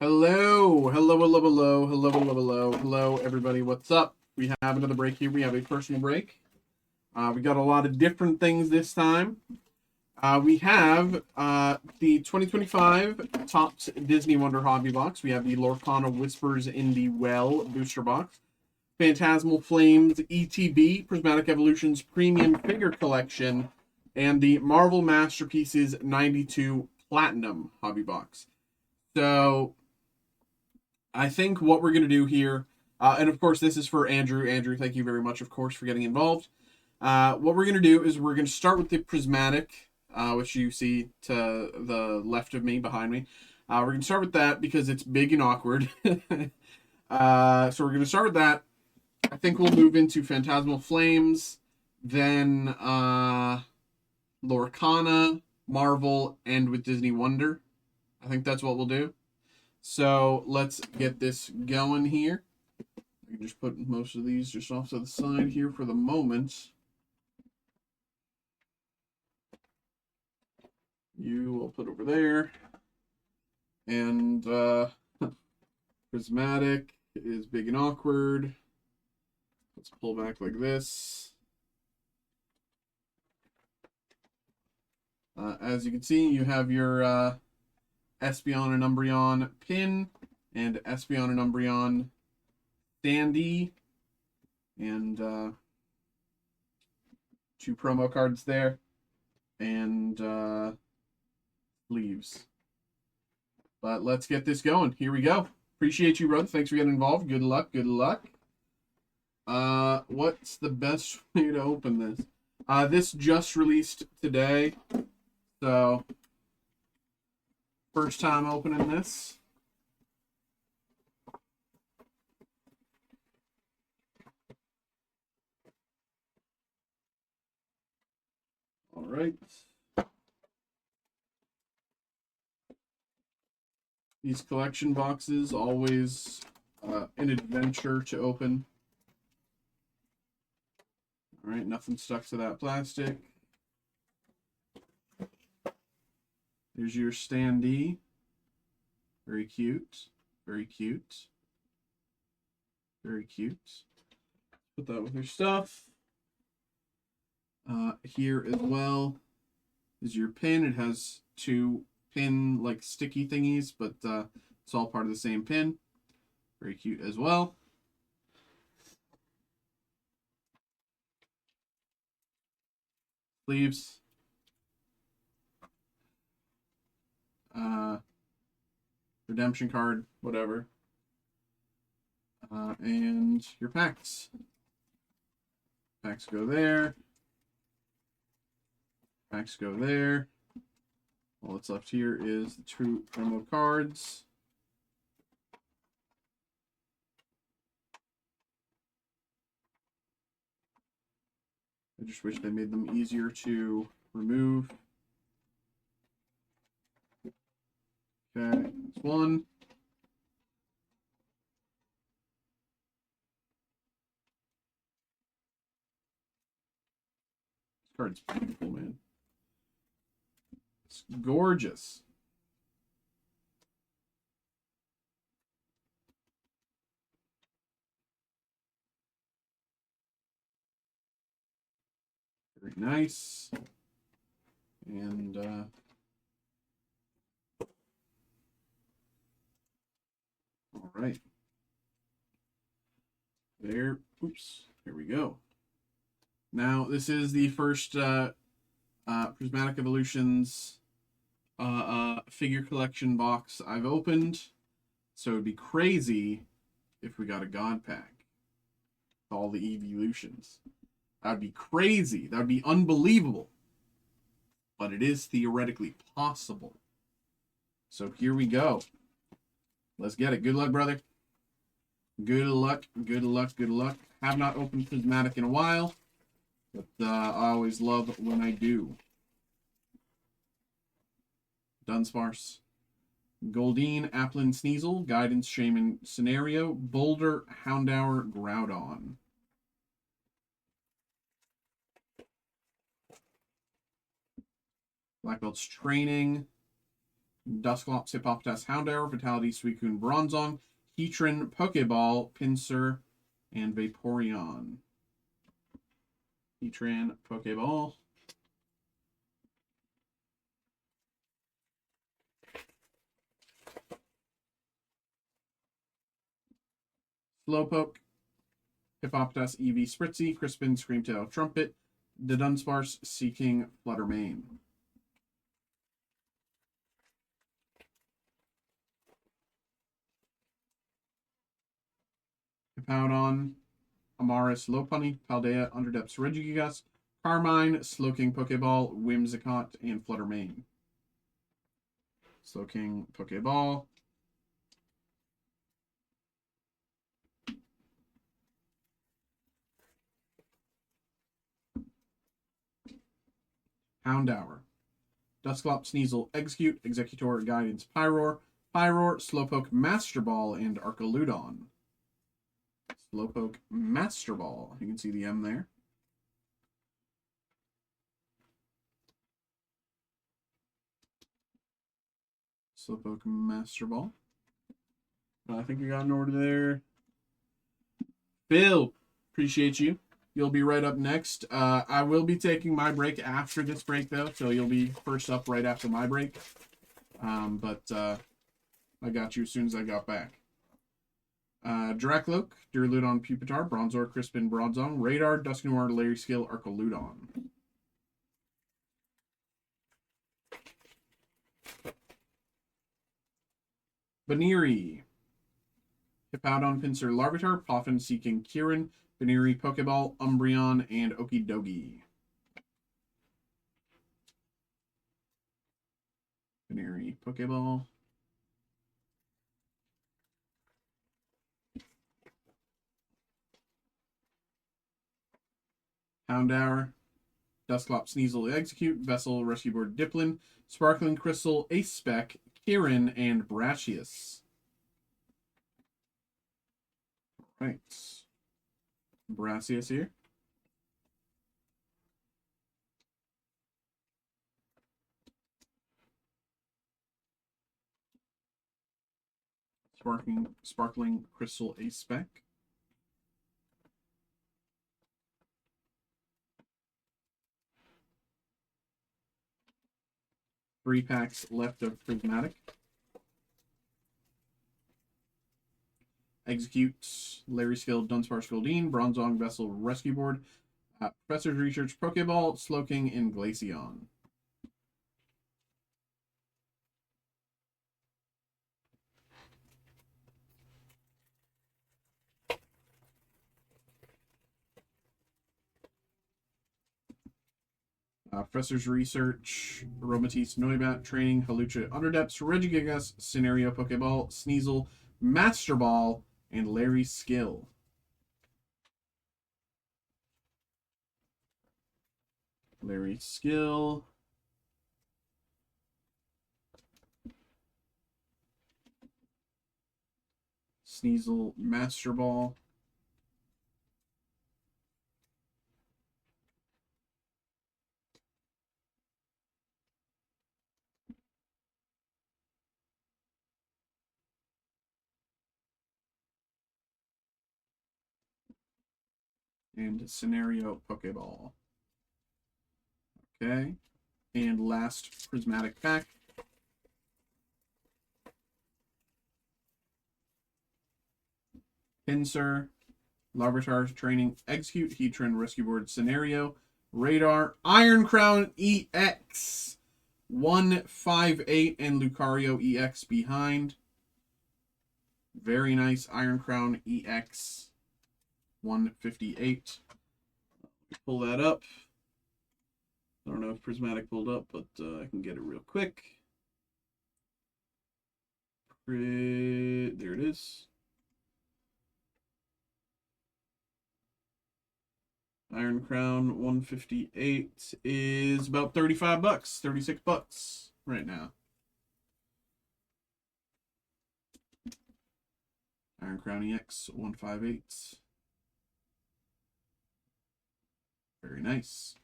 Hello, everybody. What's up? We have another break here. We have a personal break. We got a lot of different things this time. We have the 2025 Topps Disney Wonder Hobby Box. We have the Lorcana Whispers in the Well booster box. Phantasmal Flames ETB Prismatic Evolutions Premium Figure Collection, and the Marvel Masterpieces 92 Platinum Hobby Box. So I think what we're going to do here, and of course this is for Andrew. Andrew, thank you very much, of course, for getting involved. What we're going to do is we're going to start with the Prismatic, which you see to the left of me, behind me. We're going to start with that because it's big and awkward. So we're going to start with that. I think we'll move into Phantasmal Flames, then Lorcana, Marvel, and with Disney Wonder. I think that's what we'll do. So let's get this going here. I can just put most of these just off to the side here for the moment. You will put over there. And Prismatic is big and awkward. Let's pull back like this. As you can see, you have your Espeon and Umbreon pin and Espeon and Umbreon standee, and 2 promo cards there, and sleeves. But let's get this going. Here we go. Appreciate you, brother. Thanks for getting involved. Good luck. Good luck. What's the best way to open this? This just released today, so first time opening this. All right. These collection boxes, always an adventure to open. All right, nothing stuck to that plastic. Here's your standee. Very cute. Very cute. Very cute. Put that with your stuff. Here as well is your pin. It has 2 pin like sticky thingies, but it's all part of the same pin. Very cute as well. Sleeves. Redemption card, whatever. And your packs. Packs go there. Packs go there. All that's left here is the 2 promo cards. I just wish they made them easier to remove. Okay, that's 1. This card's beautiful, man. It's gorgeous. Very nice. And all right. There. Oops. Here we go. Now, this is the first Prismatic Evolutions figure collection box I've opened. So it'd be crazy if we got a God pack with all the evolutions. That would be crazy. That would be unbelievable. But it is theoretically possible. So here we go. Let's get it. Good luck, brother. Good luck. Good luck. Good luck. Have not opened Prismatic in a while, but I always love when I do. Dunsparce. Goldeen, Applin, Sneasel, Guidance, Shaman, Scenario, Boulder, Houndour, Groudon. Black Belt's Training, Dusclops, Hippopotas, Houndour, Vitality, Suicune, Bronzong, Heatran, Pokeball, Pinsir, and Vaporeon. Heatran, Pokeball. Slowpoke, Hippopotas, Eevee, Spritzy, Crispin, Screamtail, Trumpet, the Dunsparce, Seeking, Fluttermane. Hippowdon, Amaris, Lopunny, Paldea, Underdepths, Regigigas, Carmine, Slowking, Pokeball, Whimsicott, and Fluttermane. Slowking, Pokeball. Houndour. Dusclops, Sneasel, Execute, Executor, Guidance, Pyroar, Slowpoke, Master Ball, and Archaludon. Slowpoke, Master Ball. You can see the M there. Slowpoke, Master Ball. I think we got an order there. Bill, appreciate you. You'll be right up next. I will be taking my break after this break, though, so you'll be first up right after my break. But I got you as soon as I got back. Dracloak, Duraludon, Pupitar, Bronzor, Crispin, Bronzong, Radar, Dusknoir, Larry Skill, Archaludon. Baniri. Hippowdon, Pinsir, Larvitar, Poffin, Seeking, Kieran, Baniri, Pokeball, Umbreon, and Okidogi. Baniri, Pokeball. Houndour, Dusclops, Sneasel, Execute, Vessel, Rescue Board, Diplin, Sparkling Crystal, Ace Spec, Kieran, and Brashius. Right. Brashius here. Sparkling Crystal Ace Spec. Three packs left of Prismatic. Execute, Larry Skill, Dunsparce, Goldeen, Bronzong, Vessel, Rescue Board, Professor's Research, Pokeball, Slowking, and Glaceon. Professor's Research, Aromatisse, Noibat, Training, Halucha, Underdepths, Regigigas, Scenario, Pokeball, Sneasel, Master Ball, and Larry Skill. Larry Skill. Sneasel, Master Ball. And Scenario, Pokeball. Okay. And last Prismatic pack. Pinsir, Larvitar, Training, Execute, Heatran, Rescue Board, Scenario, Radar, Iron Crown EX, 158, and Lucario EX behind. Very nice Iron Crown EX, 158. Pull that up. I don't know if Prismatic pulled up, but I can get it real quick. There it is. Iron Crown 158 is about 35 bucks, 36 bucks right now. Iron Crown EX 158. Very nice.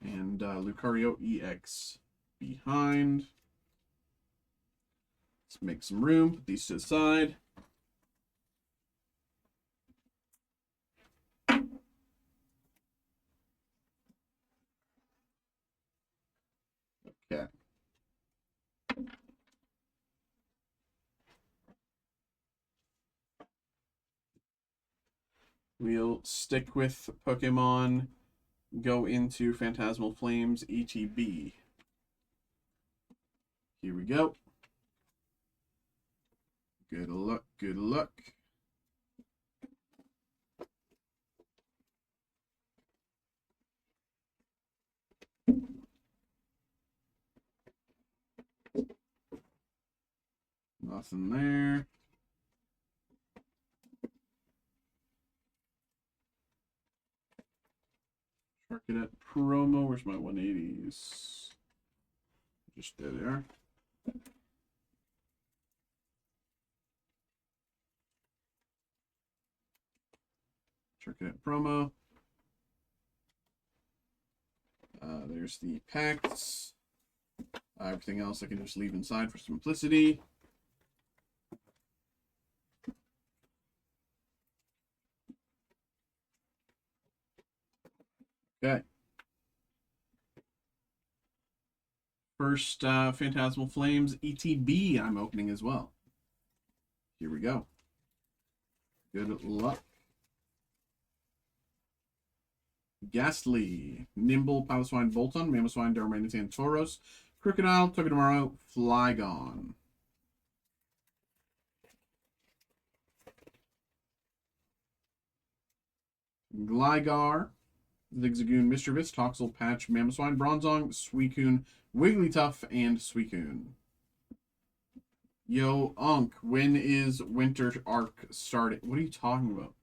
And Lucario EX behind. Let's make some room. Put these to the side. Okay. We'll stick with Pokemon, go into Phantasmal Flames ETB. Here we go. Good luck, good luck. Nothing there. Market promo. Where's my 180s? Just there they are. Market promo. There's the packs. Everything else I can just leave inside for simplicity. Okay. First Phantasmal Flames ETB I'm opening as well. Here we go. Good luck. Ghastly, Nimble, Piloswine, Volton, Mamoswine, Darmanitan, Tauros, Crocodile, Togedemaru, Flygon. Gligar, Zigzagoon, Mischievous, Toxel, Patch, Mamoswine, Bronzong, Suicune, Wigglytuff, and Suicune. Yo, Unk, when is Winter Arc started? What are you talking about?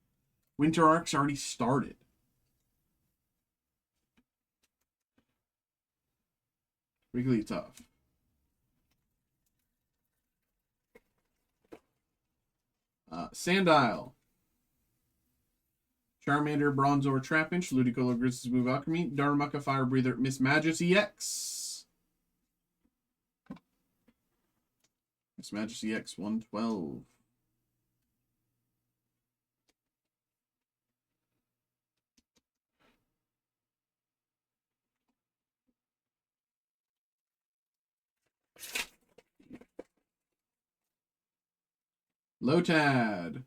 Winter Arc's already started. Wigglytuff. Sandile. Charmander, Bronzor, Trapinch, Ludicolo, Grizzly's Move Alchemy, Darumaka, Fire Breather, Miss Majesty X. Miss Majesty X 112. Lotad.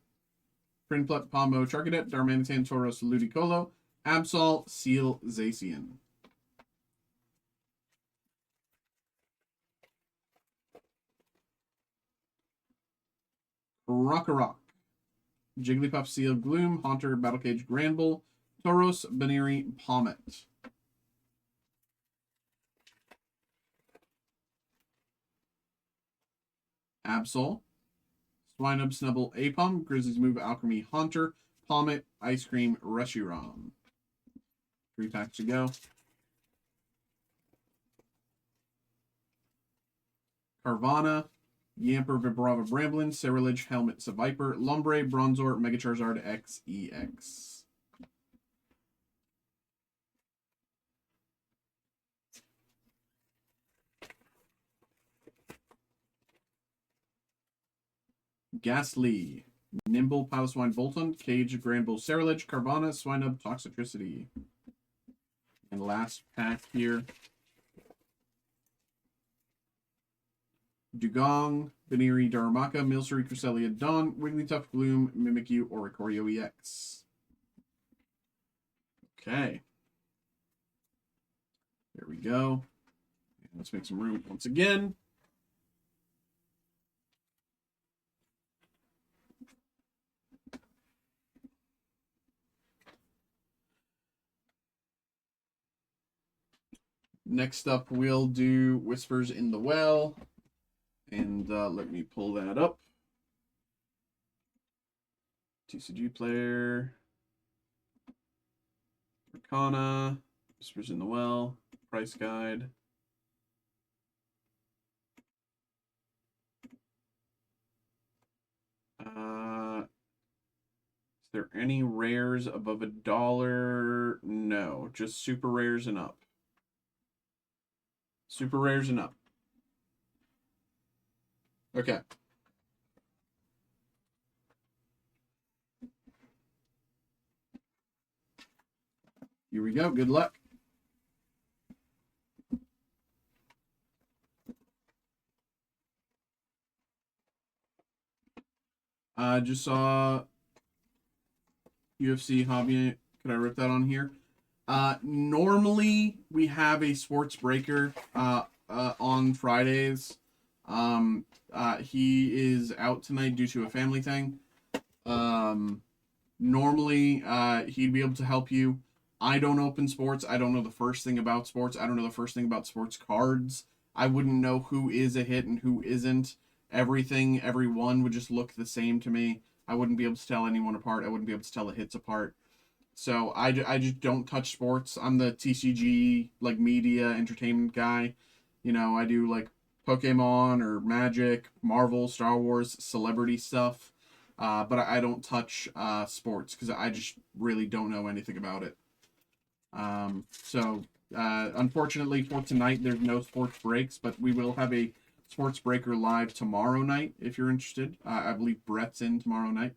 Prinplup, Pombo, Charcadet, Darmanitan, Tauros, Ludicolo, Absol, Seal, Zacian. Rock'n'Rock. Jigglypuff, Seal, Gloom, Haunter, Battlecage, Granbull, Tauros, Baneri, Pommet. Absol. Swinub, Snubble, Apom, Grizzly's Move, Alchemy, Haunter, Pommet, Ice Cream, Reshiram. 3 packs to go. Carvana, Yamper, Vibrava, Bramblin, Ceruledge, Helmet, Seviper, Lumbre, Bronzor, Mega Charizard, XEX. Ghastly, Nimble, Piloswine, Volton, Cage, Granbull, Ceruledge, Carvana, Swinub, Toxicity. And last pack here. Dugong, Baneri, Darumaka, Milcery, Cresselia, Dawn, Wigglytuff, Gloom, Mimikyu, Oricorio EX. Okay. There we go. And let's make some room once again. Next up, we'll do Whispers in the Well. And let me pull that up. TCG player. Lorcana. Whispers in the Well. Price guide. Is there any rares above $1? No, just super rares and up. Super rares and up. Okay. Here we go. Good luck. I just saw UFC hobby. Could I rip that on here? Normally we have a sports breaker on Fridays. He is out tonight due to a family thing. Normally he'd be able to help you. I don't open sports. I don't know the first thing about sports. I don't know the first thing about sports cards. I wouldn't know who is a hit and who isn't. Everyone would just look the same to me. I wouldn't be able to tell anyone apart. I wouldn't be able to tell the hits apart. So I just don't touch sports. I'm the TCG, like, media entertainment guy. You know, I do like Pokemon or Magic, Marvel, Star Wars, celebrity stuff. But I don't touch sports because I just really don't know anything about it. Unfortunately for tonight, there's no sports breaks, but we will have a sports breaker live tomorrow night if you're interested. I believe Brett's in tomorrow night.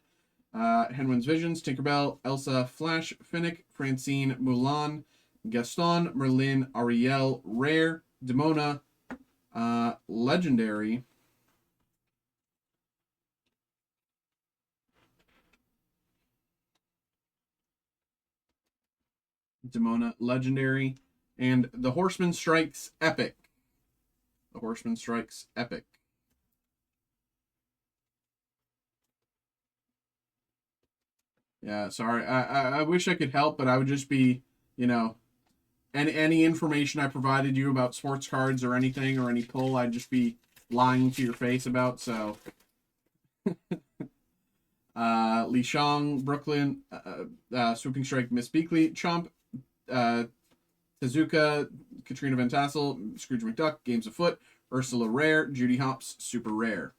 Henwin's Visions, Tinkerbell, Elsa, Flash, Finnick, Francine, Mulan, Gaston, Merlin, Ariel, Rare, Demona, Legendary, Legendary, and The Horseman Strikes Epic. The Horseman Strikes Epic. Yeah, sorry. I wish I could help, but I would just be, you know, any information I provided you about sports cards or anything or any pull, I'd just be lying to your face about. So, Li Shang, Brooklyn, Swooping Strike, Miss Beakley, Chomp, Tezuka, Katrina Van Tassel, Scrooge McDuck, Games Afoot, Ursula Rare, Judy Hopps, Super Rare.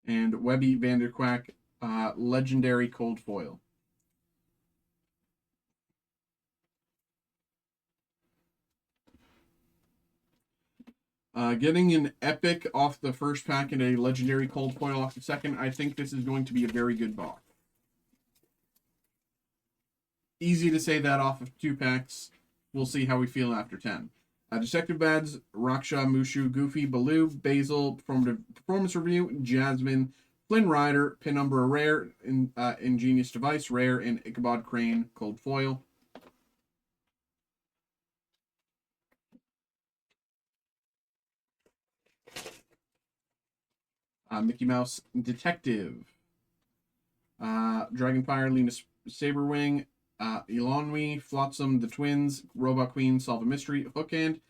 And Webby Vanderquack, Legendary Cold Foil. Getting an epic off the first pack and a legendary cold foil off the second, I think this is going to be a very good box. Easy to say that off of 2 packs. We'll see how we feel after 10. Detective Bads, Raksha, Mushu, Goofy, Baloo, Basil, Performance Review, Jasmine, Flynn Rider, Penumbra Rare, Ingenious Device Rare, and Ichabod Crane Cold Foil. Mickey Mouse Detective. Dragonfire, Lena Saberwing, Ilonwi, Flotsam, The Twins, Robot Queen, Solve a Mystery, Hookhand,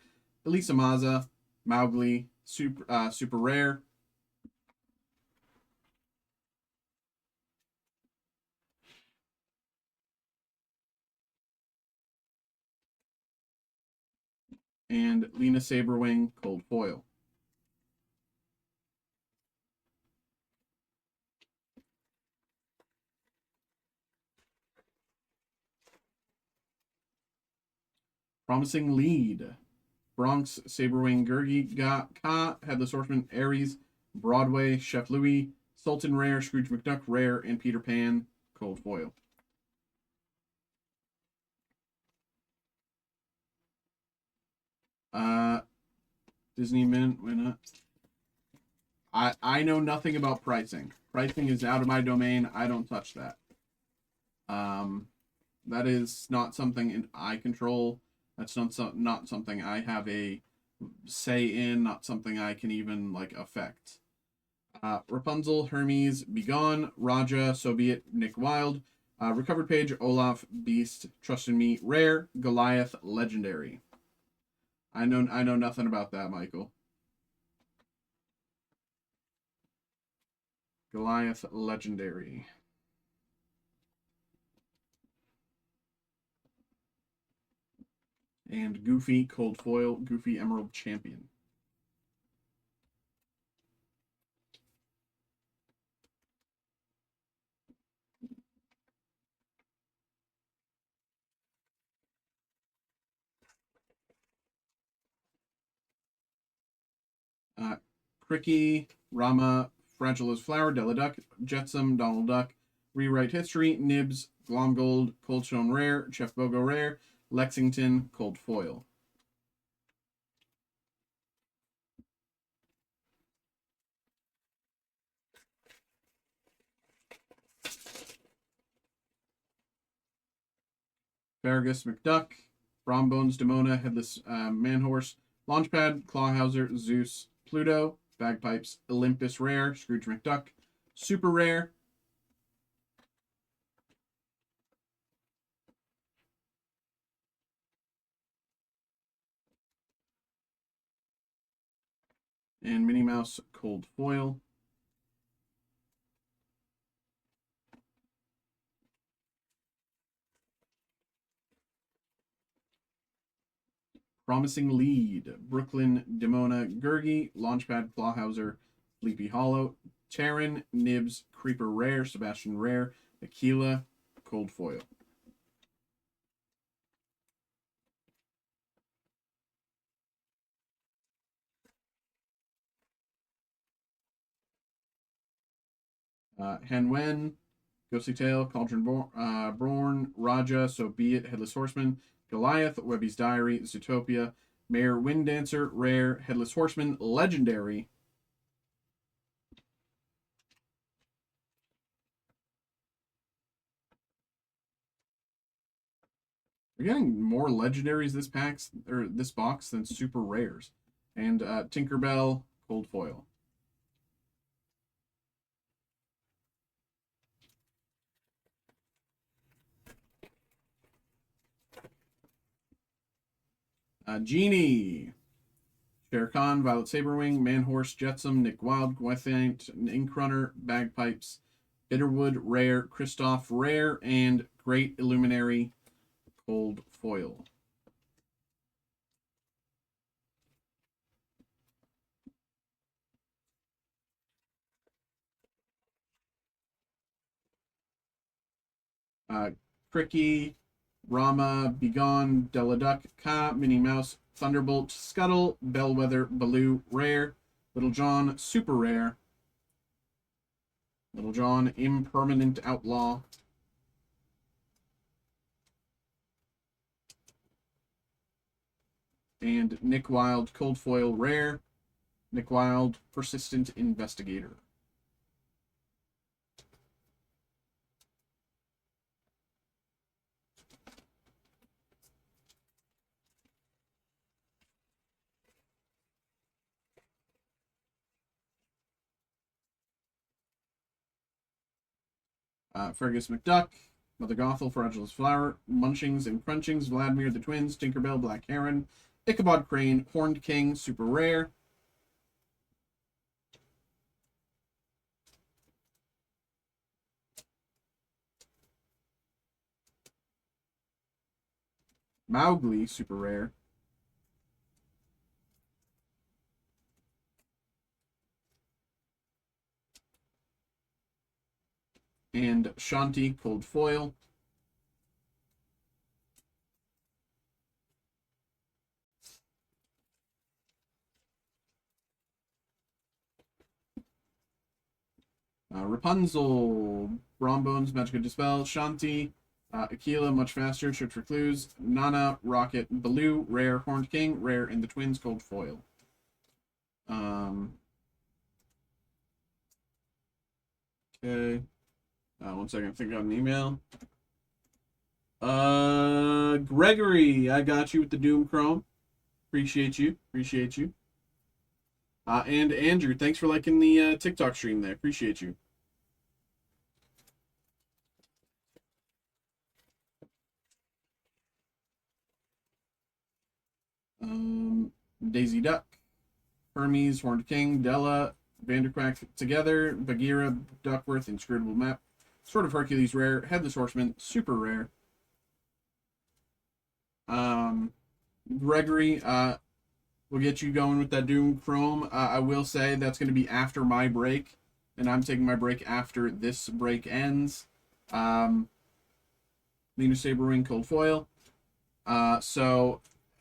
Elisa Maza, Mowgli, Super Rare. And Lena Saberwing, Cold Foil. Promising Lead. Bronx, Saberwing, Gurgi, Ka, Headless Horseman, Aries, Broadway, Chef Louis, Sultan Rare, Scrooge McDuck Rare, and Peter Pan, Cold Foil. Disney Mint, why not? I know nothing about pricing. Pricing is out of my domain. I don't touch that. That is not something I control. That's not something I have a say in. Not something I can even like affect. Rapunzel, Hermes, Begone, Raja, So Be It, Nick Wilde, Recovered Page, Olaf, Beast, Trust in Me, Rare, Goliath, Legendary. I know nothing about that, Michael. Goliath, Legendary. And Goofy, Cold Foil, Goofy Emerald Champion. Cricky, Rama, Fragile as Flower, Deladuck, Jetsam, Donald Duck, Rewrite History, Nibs, Glomgold, Cold Stone Rare, Chef Bogo Rare, Lexington, Cold Foil. Vargas McDuck, Brombones Demona, Headless Manhorse, Launchpad, Clawhauser, Zeus, Pluto, Bagpipes, Olympus Rare, Scrooge McDuck, Super Rare, and Minnie Mouse Cold Foil. Promising Lead, Brooklyn, Demona, Gurgi, Launchpad, Clawhauser, Sleepy Hollow, Terran, Nibs, Creeper Rare, Sebastian Rare, Aquila, Cold Foil. Henwen, Ghostly Tail, Cauldron Born, Raja, So Be It, Headless Horseman, Goliath, Webby's Diary, Zootopia, Mayor Wind Dancer, Rare, Headless Horseman, Legendary. We're getting more legendaries this box than super rares. And Tinkerbell, Cold Foil. Genie, Shere Khan, Violet Saberwing, Manhorse, Jetsam, Nick Wild, Gwethant, Inkrunner, Bagpipes, Bitterwood, Rare, Kristoff, Rare, and Great Illuminary, Cold Foil. Cricky, Rama, Begone, Deladuck, Ka, Minnie Mouse, Thunderbolt, Scuttle, Bellwether, Baloo, Rare, Little John, Super Rare, Little John, Impermanent Outlaw, and Nick Wild, Cold Foil, Rare, Nick Wild, Persistent Investigator. Fergus McDuck, Mother Gothel, Fragilest Flower, Munchings and Crunchings, Vladimir the Twins, Tinkerbell, Black Heron, Ichabod Crane, Horned King, Super Rare. Mowgli, Super Rare. And Shanti, Cold Foil. Rapunzel, Brombones, Magic Dispel, Shanti, Aquila, Much Faster, Search for Clues, Nana, Rocket, Baloo, Rare, Horned King, Rare, and the Twins, Cold Foil. Okay. 1 second, I think I got an email. Gregory, I got you with the Doom Chrome. Appreciate you. Appreciate you. And Andrew, thanks for liking the TikTok stream there. Appreciate you. Daisy Duck, Hermes, Horned King, Della, Vanderquack Together, Bagheera, Duckworth, Inscrutable Map, Sword of Hercules Rare, Headless Horseman, Super Rare. Gregory, we'll get you going with that Doom Chrome. I will say that's going to be after my break, and I'm taking my break after this break ends. Lena Saberwing, Cold Foil.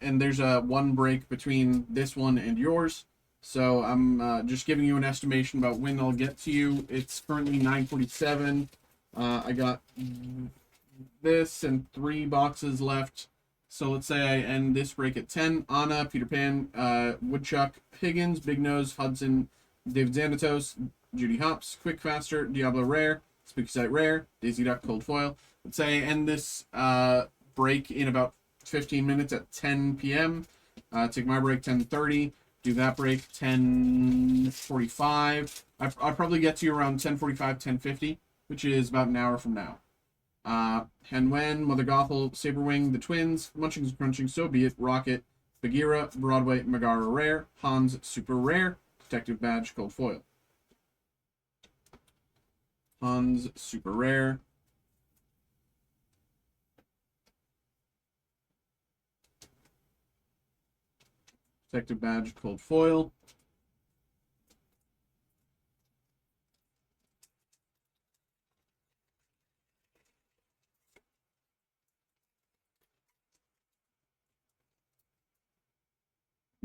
And there's a one break between this one and yours. So I'm just giving you an estimation about when I'll get to you. It's currently 9:47. I got this and 3 boxes left. So let's say I end this break at 10. Anna, Peter Pan, Woodchuck, Higgins, Big Nose, Hudson, David Xanatos, Judy Hops, Quick Faster, Diablo Rare, Spooky Sight Rare, Daisy Duck, Cold Foil. Let's say I end this break in about 15 minutes at 10 p.m. Take my break 10:30. Do that break 10:45. I'll probably get to you around 10:45, 10:50, which is about an hour from now. Henwen, Mother Gothel, Saberwing, the Twins, Munchings Crunching, So Be It, Rocket, Bagheera, Broadway, Megara Rare, Hans Super Rare, Detective Badge, Cold Foil. Hans Super Rare. Detective Badge, Cold Foil.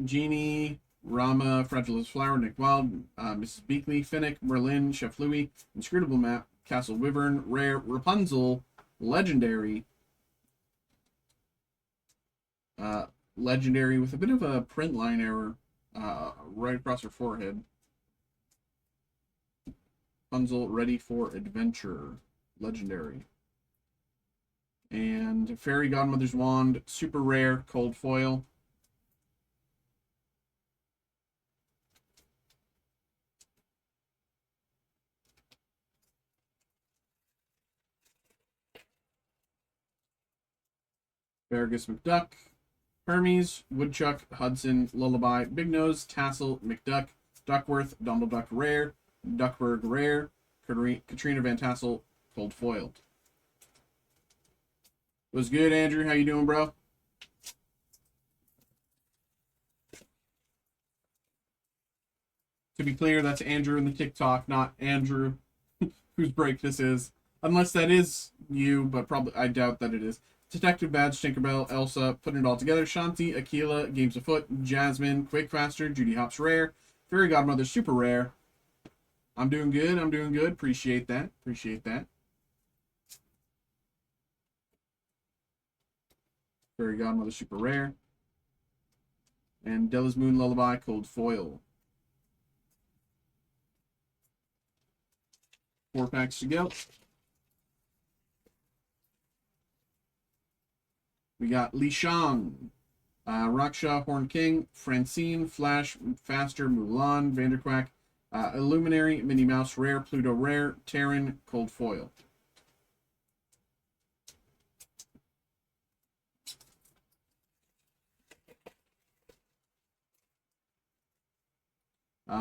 Genie, Rama, Fragilist Flower, Nick Wild, Mrs. Beakley, Finnick, Merlin, Chef Louis, Inscrutable Map, Castle Wyvern, Rare, Rapunzel, Legendary. Legendary with a bit of a print line error right across her forehead. Rapunzel, Ready for Adventure. Legendary. And Fairy Godmother's Wand, Super Rare, Cold Foil. Fergus McDuck, Hermes, Woodchuck, Hudson, Lullaby, Big Nose, Tassel, McDuck, Duckworth, Donald Duck Rare, Duckburg Rare, Katrina Van Tassel, Cold Foiled. Was good, Andrew. How you doing, bro? To be clear, that's Andrew in the TikTok, not Andrew whose break this is. Unless that is you, but probably I doubt that it is. Detective Badge, Tinkerbell, Elsa, Putting It All Together, Shanti, Aquila, Games Afoot, Jasmine, Quick Faster, Judy Hops Rare, Fairy Godmother Super Rare. I'm doing good. I'm doing good. Appreciate that. Appreciate that. Fairy Godmother Super Rare. And Della's Moon Lullaby Cold Foil. 4 packs to go. We got Li Shang, Raksha, Horn King, Francine, Flash, Faster, Mulan, Vanderquack, Illuminary, Minnie Mouse Rare, Pluto Rare, Terran, Cold Foil.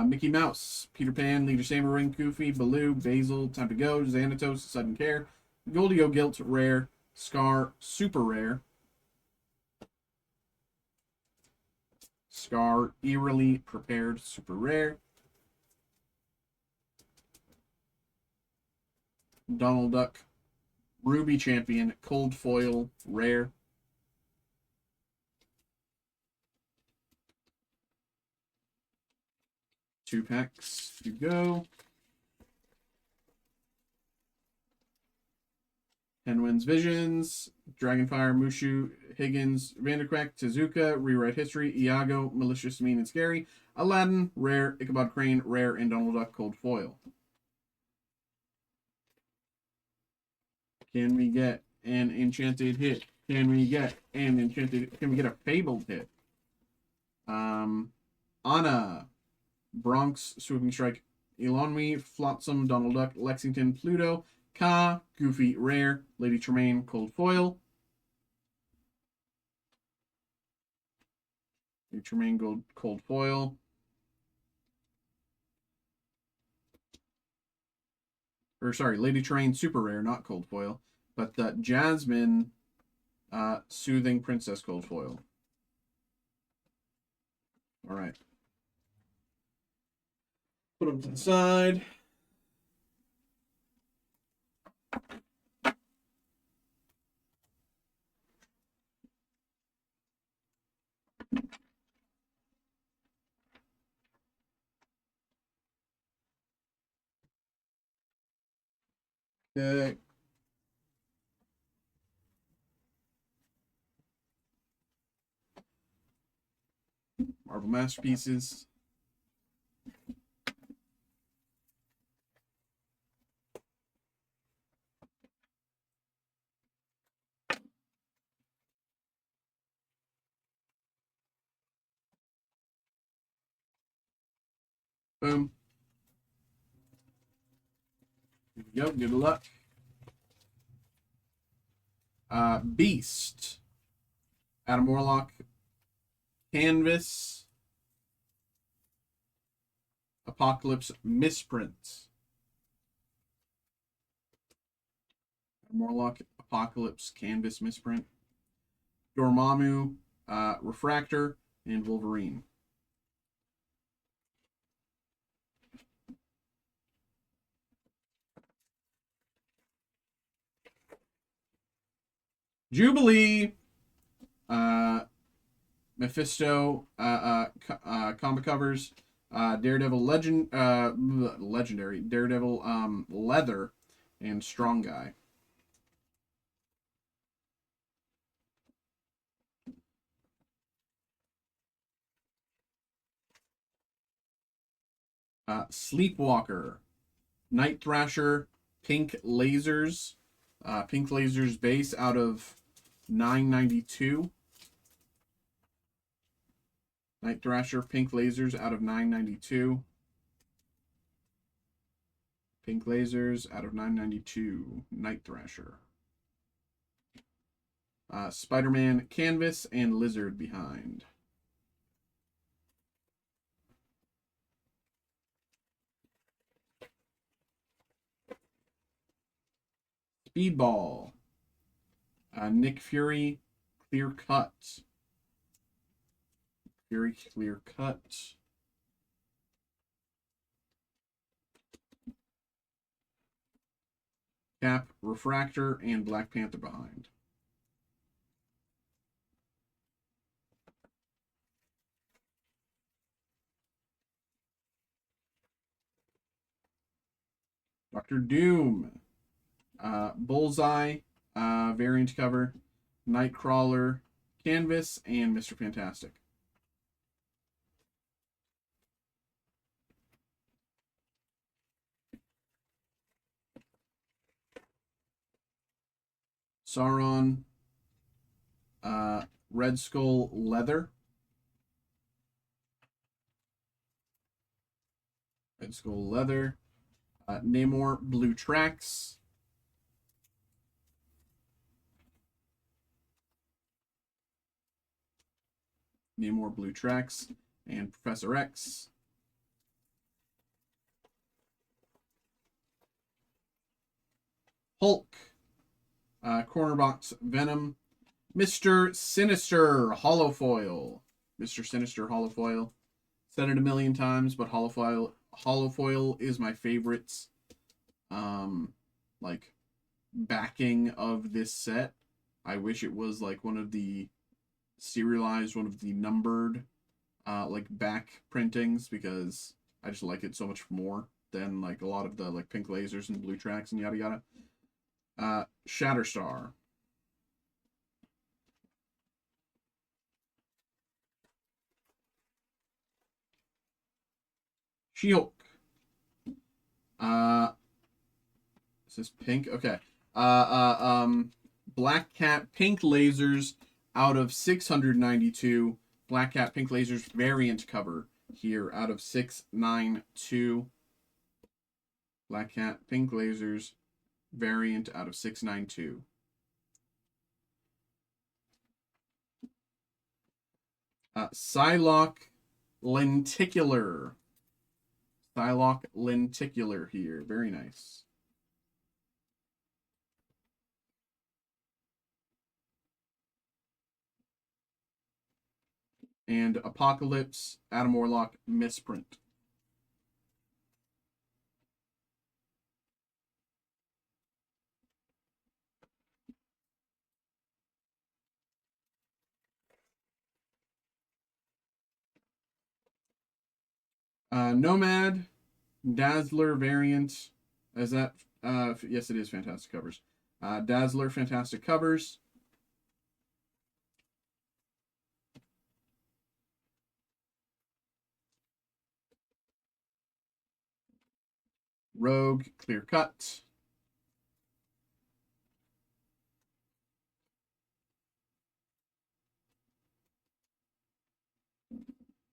Mickey Mouse, Peter Pan, Leader Samurai, Goofy, Baloo, Basil, Time to Go, Xanatos, Sudden Care, Goldie O'Gilt, Rare, Scar, Super Rare, Scar, Eerily Prepared, Super Rare, Donald Duck, Ruby Champion, Cold Foil, Rare, two packs to go. Henwen's Visions, Dragonfire, Mushu, Higgins, Vanderquack, Tezuka, Rewrite History, Iago, Malicious, Mean, and Scary, Aladdin, Rare, Ichabod Crane, Rare, and Donald Duck, Cold Foil. Can we get an enchanted hit? Can we get an enchanted? Can we get a fabled hit? Anna, Bronx, Swooping Strike, Elonmi, Flotsam, Donald Duck, Lexington, Pluto, Ka, Goofy, Rare, Lady Tremaine, Cold Foil. Lady Tremaine, Cold Foil. Or sorry, Lady Tremaine, Super Rare, not Cold Foil. But Jasmine, Soothing Princess, Cold Foil. All right. Put them to the side. Okay. Marvel Masterpieces. Boom. Here we go. Good luck. Beast. Adam Warlock. Canvas. Apocalypse Misprint. Adam Warlock. Apocalypse Canvas Misprint. Dormammu. Refractor. And Wolverine. Jubilee. Mephisto. Comic covers. Daredevil Legendary. Daredevil Leather. And Strong Guy. Sleepwalker. Night Thrasher. Pink Lasers. Pink Lasers base out of 992. Night Thrasher, Pink Lasers out of 992. Pink Lasers out of 992. Night Thrasher. Spider-Man Canvas and Lizard behind. Speedball. Nick Fury, Clear Cut. Fury, Clear Cut. Cap, Refractor, and Black Panther behind. Dr. Doom. Bullseye, variant cover. Nightcrawler, Canvas, and Mr. Fantastic. Sauron, Red Skull Leather. Red Skull Leather. Namor Blue Tracks. Namor Blue Tracks. And Professor X. Hulk. Corner Box Venom. Mr. Sinister Holofoil. Mr. Sinister Holofoil. Said it a million times, but Holofoil is my favorite like backing of this set. I wish it was like one of the serialized, one of the numbered like back printings, because I just like it so much more than like a lot of the like pink lasers and blue tracks and yada yada. Shatterstar. She-Hulk. Is this pink? Okay. Black Cat Pink Lasers out of 692. Black Cat Pink Lasers variant cover here out of 692. Black Cat Pink Lasers variant out of 692. Psylocke Lenticular. Psylocke Lenticular here. Very nice. And Apocalypse Adam Warlock Misprint. Nomad Dazzler variant. Is that Yes, it is Fantastic Covers. Dazzler Fantastic Covers. Rogue Clear Cut.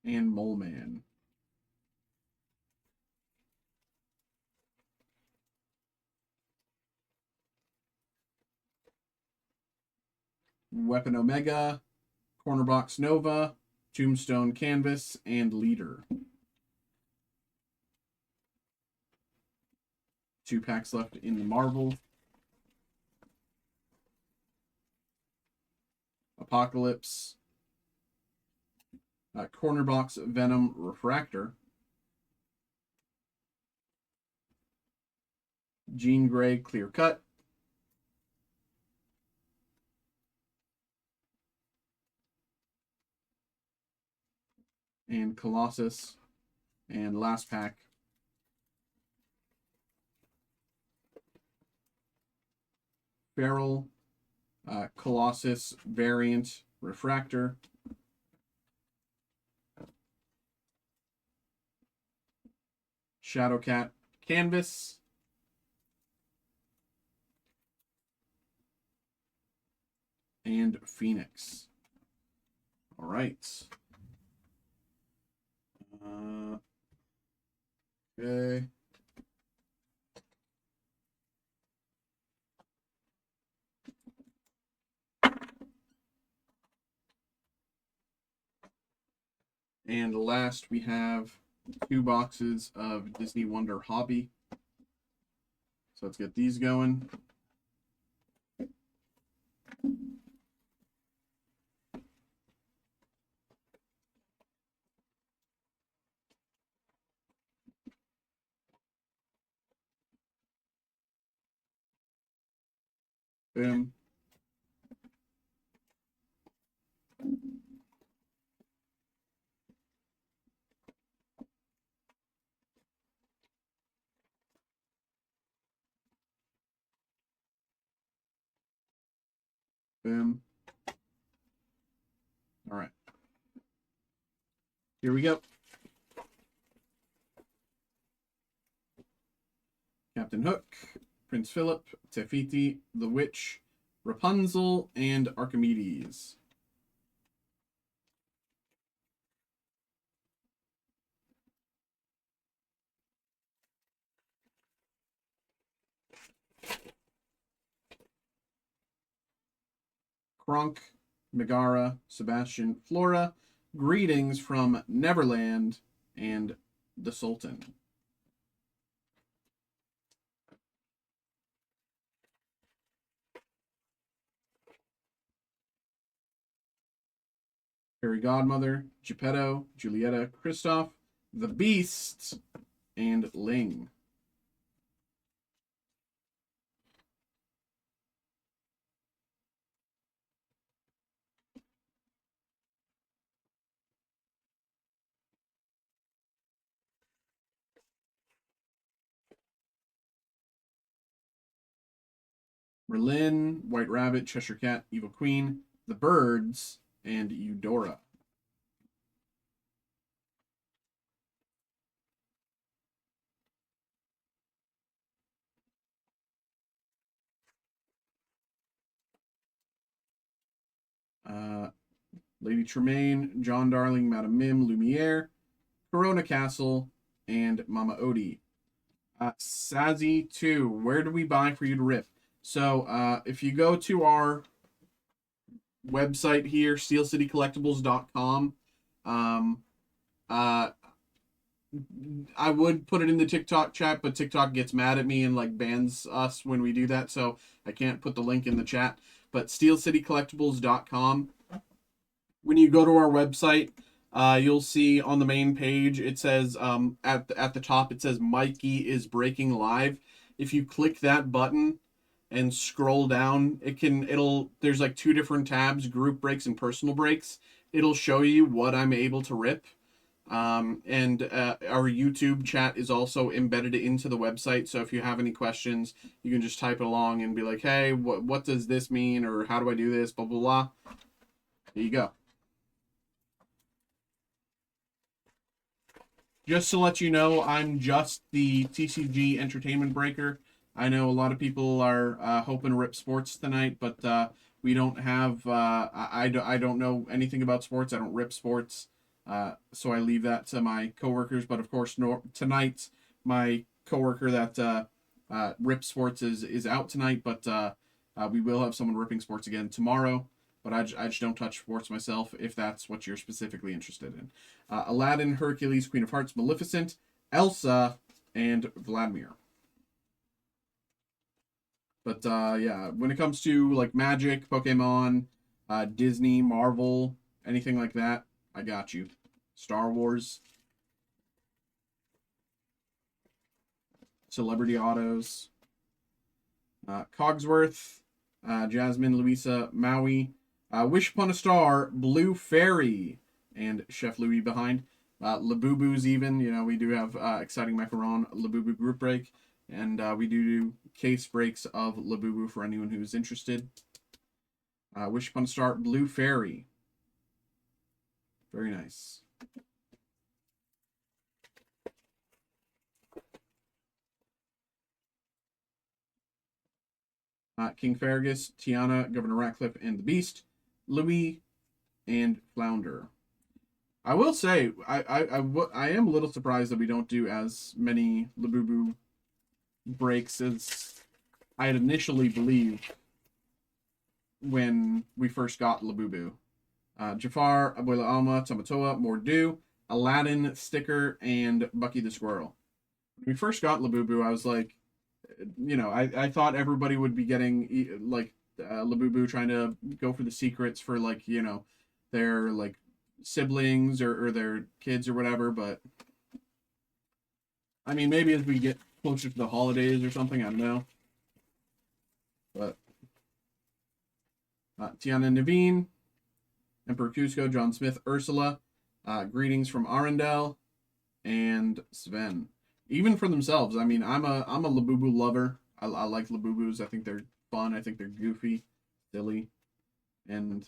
And Mole Man. Weapon Omega, Corner Box Nova, Tombstone Canvas, and Leader. 2 packs left in the Marvel. Apocalypse. Corner Box Venom Refractor. Jean Grey Clear Cut. And Colossus. And last pack. Feral Colossus Variant Refractor. Shadowcat Canvas. And Phoenix. All right. Okay. And last, we have 2 boxes of Disney Wonder Hobby. So let's get these going. Boom. Boom. All right. Here we go. Captain Hook, Prince Philip, Tefiti, the Witch, Rapunzel, and Archimedes. Kronk, Megara, Sebastian, Flora, Greetings from Neverland, and the Sultan. Fairy Godmother, Geppetto, Julieta, Kristoff, the Beast, and Ling. Merlin, White Rabbit, Cheshire Cat, Evil Queen, the Birds, and Eudora. Lady Tremaine, John Darling, Madame Mim, Lumiere, Corona Castle, and Mama Odie. Sazzy 2, where do we buy for you to rip? So if you go to our website here, steelcitycollectibles.com, I would put it in the TikTok chat, but TikTok gets mad at me and like bans us when we do that, so I can't put the link in the chat. But steelcitycollectibles.com. When you go to our website, you'll see on the main page it says at the top it says Mikey is breaking live. If you click that button and scroll down, there's like 2 different tabs, group breaks and personal breaks. It'll show you what I'm able to rip. And our YouTube chat is also embedded into the website. So if you have any questions, you can just type it along and be like, hey, what does this mean? Or how do I do this? Blah, blah, blah. There you go. Just to let you know, I'm just the TCG Entertainment Breaker. I know a lot of people are hoping to rip sports tonight, but we don't have. I don't know anything about sports. I don't rip sports, so I leave that to my coworkers. But of course, tonight my coworker that rips sports is out tonight. But we will have someone ripping sports again tomorrow. But I just don't touch sports myself if that's what you're specifically interested in. Aladdin, Hercules, Queen of Hearts, Maleficent, Elsa, and Vladimir. But yeah, when it comes to like Magic, Pokemon, Disney, Marvel, anything like that, I got you. Star Wars, Celebrity Autos, Cogsworth, Jasmine, Louisa, Maui, Wish Upon a Star, Blue Fairy, and Chef Louis behind. Labubu's even, you know, we do have exciting macaron Labubu group break, and we do case breaks of Labubu for anyone who's interested. Wish Upon a Star, Blue Fairy. Very nice. King Fergus, Tiana, Governor Ratcliffe, and the Beast, Louis, and Flounder. I will say, I am a little surprised that we don't do as many Labubu breaks as I had initially believed when we first got Labubu. Jafar, Abuela Alma, Tamatoa, Mordu, Aladdin, Sticker, and Bucky the Squirrel. When we first got Labubu, I was like, you know, I thought everybody would be getting like Labubu trying to go for the secrets for like, you know, their like siblings or their kids or whatever, but I mean, maybe as we get closer to the holidays or something, I don't know. But Tiana Naveen, Emperor Cusco, John Smith, Ursula, greetings from Arendelle, and Sven. Even for themselves, I mean, I'm a Labubu lover. I like Labubus. I think they're fun. I think they're goofy, silly, and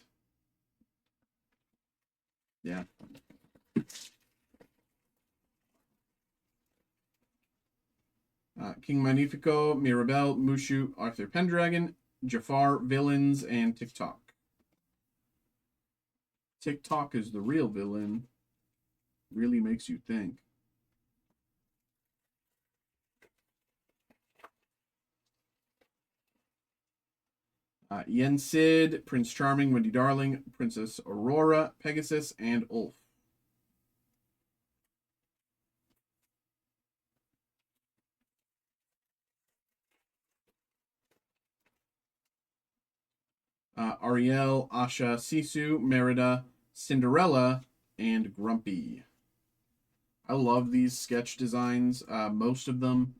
yeah. King Magnifico, Mirabelle, Mushu, Arthur Pendragon, Jafar, Villains, and TikTok. TikTok is the real villain. Really makes you think. Yen Sid, Prince Charming, Wendy Darling, Princess Aurora, Pegasus, and Ulf. Ariel, Asha, Sisu, Merida, Cinderella, and Grumpy. I love these sketch designs. Most of them.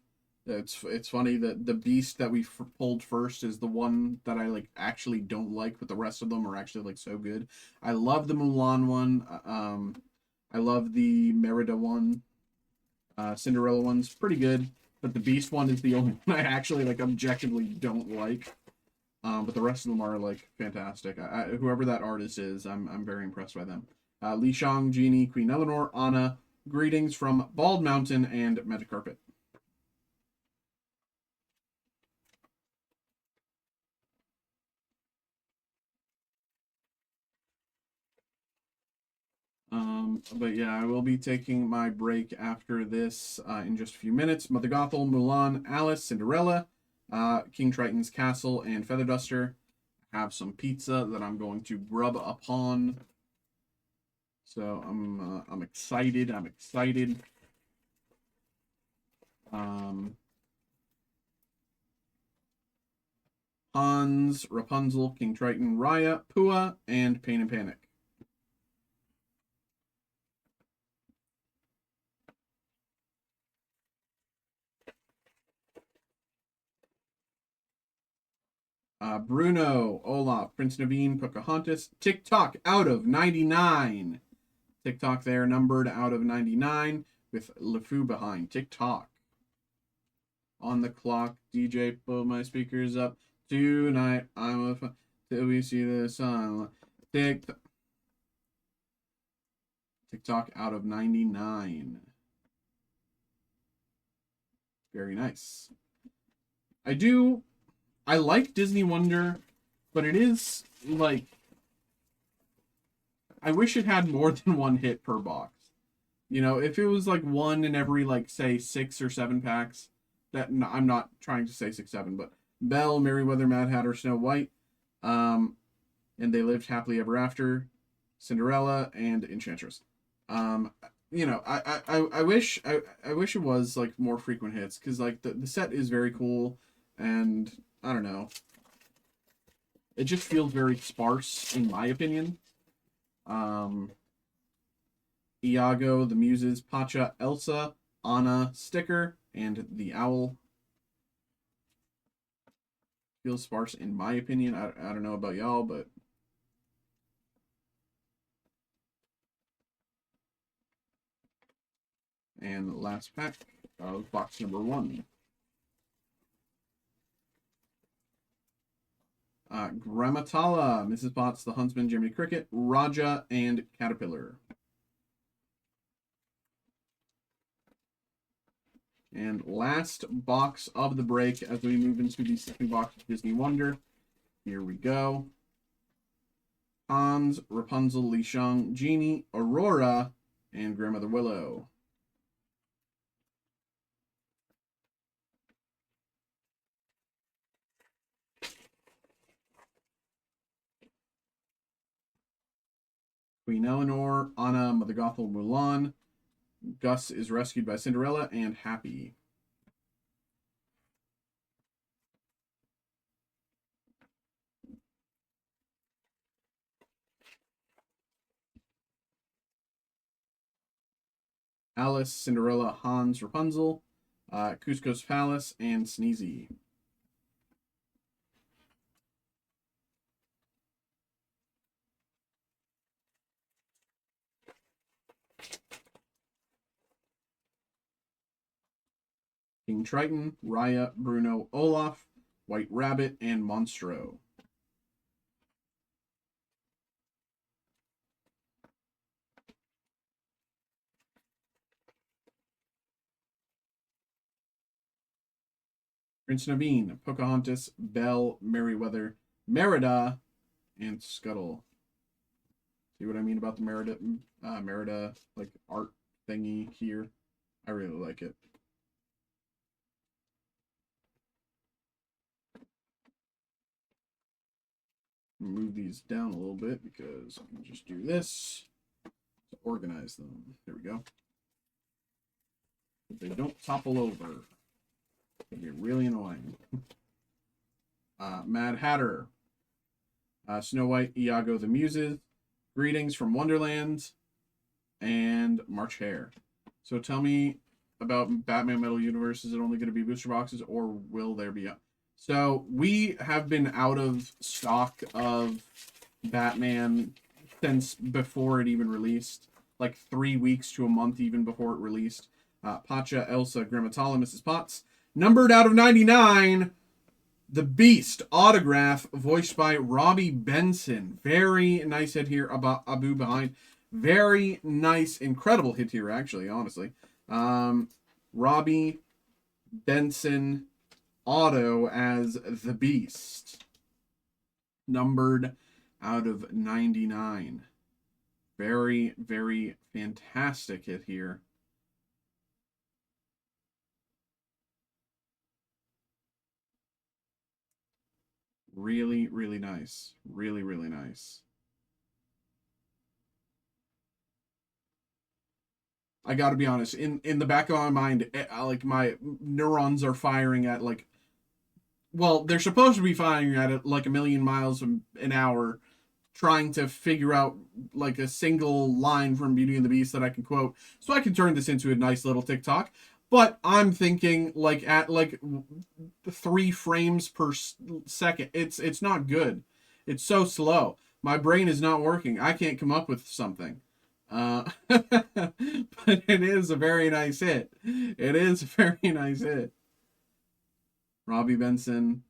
It's funny that the Beast that we pulled first is the one that I like actually don't like, but the rest of them are actually like so good. I love the Mulan one. I love the Merida one. Cinderella one's pretty good, but the Beast one is the only one I actually like objectively don't like. But the rest of them are like fantastic. Whoever that artist is, I'm very impressed by them. Li Shang, Genie, Queen Eleanor, Anna. Greetings from Bald Mountain and Magic Carpet. But yeah, I will be taking my break after this in just a few minutes. Mother Gothel, Mulan, Alice, Cinderella, King Triton's Castle, and Feather Duster. I have some pizza that I'm going to grub upon. So I'm excited. I'm excited. Hans, Rapunzel, King Triton, Raya, Pua, and Pain and Panic. Bruno, Olaf, Prince Naveen, Pocahontas, TikTok out of 99. TikTok there, numbered out of 99 with LeFou behind. TikTok. On the clock, DJ, put my speakers up. Tonight, I'm a fun till we see the sun. TikTok out of 99. Very nice. I like Disney Wonder, but it is, like, I wish it had more than one hit per box. You know, if it was, like, one in every, like, say, 6 or 7 packs, I'm not trying to say 6, 7, but Belle, Merryweather, Mad Hatter, Snow White, and They Lived Happily Ever After, Cinderella, and Enchantress. You know, I wish it was like more frequent hits, because like the set is very cool, and I don't know, it just feels very sparse in my opinion. Iago, the Muses, Pacha, Elsa, Anna sticker, and the Owl. Feels sparse in my opinion. I don't know about y'all, but and the last pack of box number 1. Grammatala, Mrs. Potts, the Huntsman, Jiminy Cricket, Raja, and Caterpillar. And last box of the break as we move into the second box of Disney Wonder. Here we go. Hans, Rapunzel, Li Shang, Genie, Aurora, and Grandmother Willow. Queen Eleanor, Anna, Mother Gothel, Mulan. Gus is rescued by Cinderella, and Happy. Alice, Cinderella, Hans, Rapunzel, Cusco's Palace, and Sneezy. King Triton, Raya, Bruno, Olaf, White Rabbit, and Monstro. Prince Naveen, Pocahontas, Belle, Merryweather, Merida, and Scuttle. See what I mean about the Merida like art thingy here? I really like it. Move these down a little bit because I can just do this to organize them. There we go. But they don't topple over. It'd be really annoying. Mad Hatter, Snow White, Iago the Muses, Greetings from Wonderland, and March Hare. So tell me about Batman Metal Universe. Is it only going to be booster boxes, or will there be a... So we have been out of stock of Batman since before it even released, like 3 weeks to a month even before it released. Pacha, Elsa, Grammatala, Mrs. Potts. Numbered out of 99, The Beast autograph voiced by Robbie Benson. Very nice hit here about Abu behind. Very nice, incredible hit here actually, honestly. Robbie Benson auto as The Beast. Numbered out of 99. Very, very fantastic hit here. Really, really nice. Really, really nice. I gotta be honest, in the back of my mind, like, my neurons are firing at, like, well, they're supposed to be firing at it like 1,000,000 miles an hour, trying to figure out, like, a single line from Beauty and the Beast that I can quote, so I can turn this into a nice little TikTok. But I'm thinking, like, at, like, 3 frames per second. It's not good. It's so slow. My brain is not working. I can't come up with something. But it is a very nice hit. It is a very nice hit. Robbie Benson.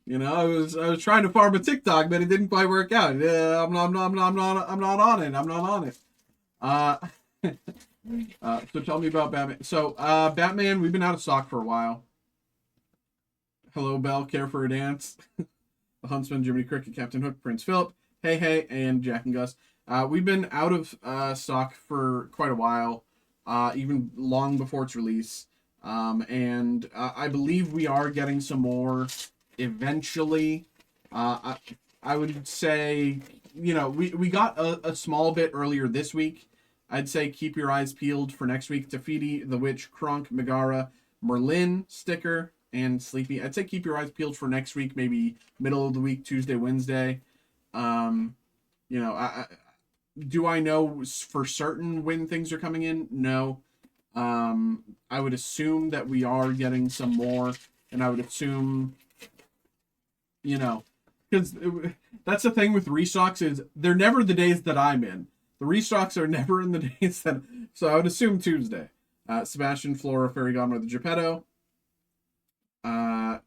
You know, I was trying to farm a TikTok, but it didn't quite work out. I'm not on it. I'm not on it. So tell me about Batman. So Batman, we've been out of stock for a while. Hello, Belle. Care for a dance? The Huntsman, Jiminy Cricket, Captain Hook, Prince Philip, Hey, and Jack and Gus. We've been out of stock for quite a while, even long before its release. And I believe we are getting some more eventually. I would say, you know, we got a small bit earlier this week. I'd say keep your eyes peeled for next week. Tafiti, The Witch, Kronk, Megara, Merlin sticker, and Sleepy. I'd say keep your eyes peeled for next week, maybe middle of the week, Tuesday, Wednesday. You know, do I know for certain when things are coming in? No. I would assume that we are getting some more, and I would assume, you know, because that's the thing with restocks is they're never the days that I'm in. The restocks are never in the days that, so I would assume Tuesday. Sebastian, Flora, Fairy Godmother, Geppetto.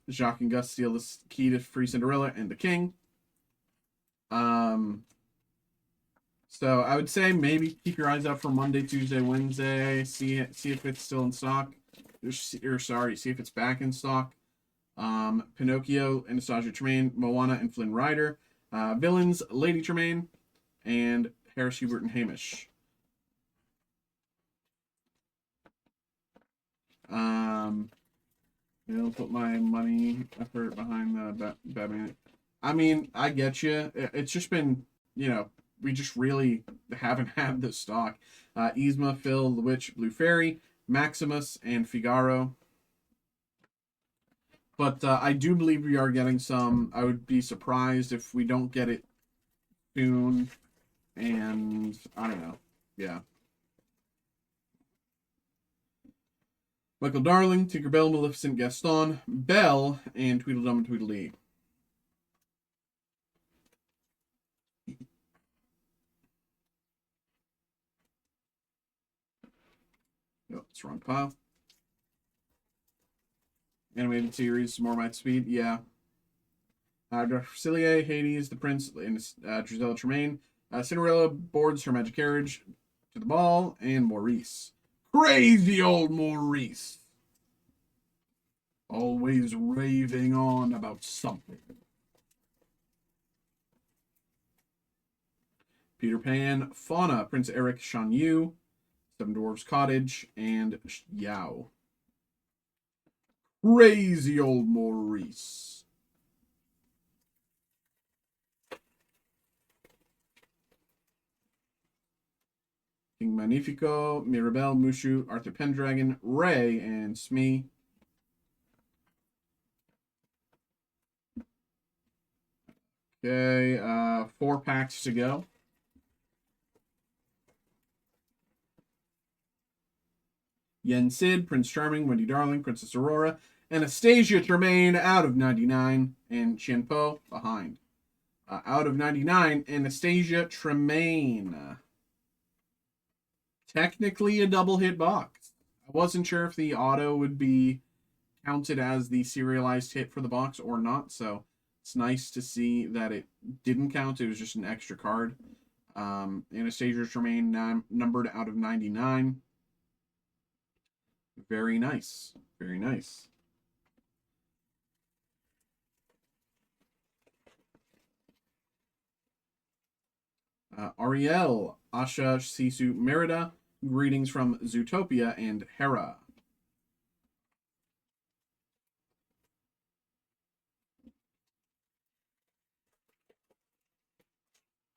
Jacques and Gus steal the key to free Cinderella and the King. So I would say maybe keep your eyes out for Monday, Tuesday, Wednesday. See if it's still in stock. See if it's back in stock. Pinocchio, Anastasia Tremaine, Moana, and Flynn Rider. Villains, Lady Tremaine, and Harris, Hubert, and Hamish. I'll put my money effort behind the Batman. I mean, I get you. It's just been, you know, we just really haven't had this stock. Yzma, Phil, The Witch, Blue Fairy, Maximus, and Figaro. But I do believe we are getting some. I would be surprised if we don't get it soon. And I don't know. Yeah. Michael Darling, Tinkerbell, Maleficent, Gaston, Belle, and Tweedledum and Tweedledee. Oh, it's the wrong pile. Animated series, More Might Speed, yeah. Dr. Facilier, Hades, The Prince, and Giselle Tremaine. Cinderella boards her magic carriage to the ball, and Maurice. Crazy old Maurice. Always raving on about something. Peter Pan, Fauna, Prince Eric, Shan Yu, Seven Dwarfs Cottage, and Yao. Crazy old Maurice. King Magnifico, Mirabelle, Mushu, Arthur Pendragon, Ray, and Smee. Okay, 4 packs to go. Yen Sid, Prince Charming, Wendy Darling, Princess Aurora, Anastasia Tremaine out of 99, and Qianpo behind. Out of 99, Anastasia Tremaine. Technically a double hit box. I wasn't sure if the auto would be counted as the serialized hit for the box or not, so it's nice to see that it didn't count. It was just an extra card. Anastasia Tremaine numbered out of 99. Very nice. Very nice. Ariel, Asha, Sisu, Merida. Greetings from Zootopia and Hera.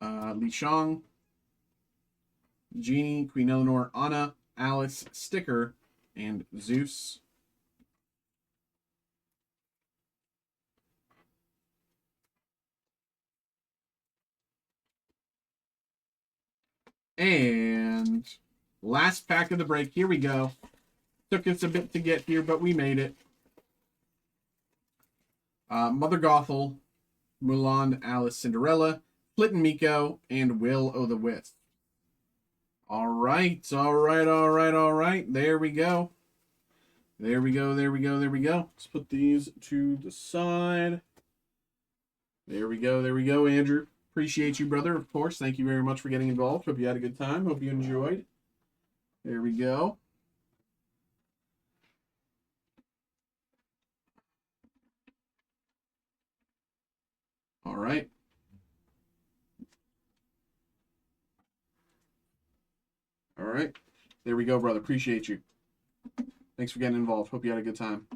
Li Shang, Genie, Queen Eleanor, Anna, Alice, Sticker, and Zeus. And last pack of the break. Here we go. Took us a bit to get here, but we made it. Mother Gothel, Mulan, Alice, Cinderella, Flit and Miko, and Will O' the Wisp. All right, all right, all right, all right. There we go. There we go, there we go, there we go. Let's put these to the side. There we go, Andrew. Appreciate you, brother, of course. Thank you very much for getting involved. Hope you had a good time. Hope you enjoyed. There we go. All right. All right. There we go, brother. Appreciate you. Thanks for getting involved. Hope you had a good time.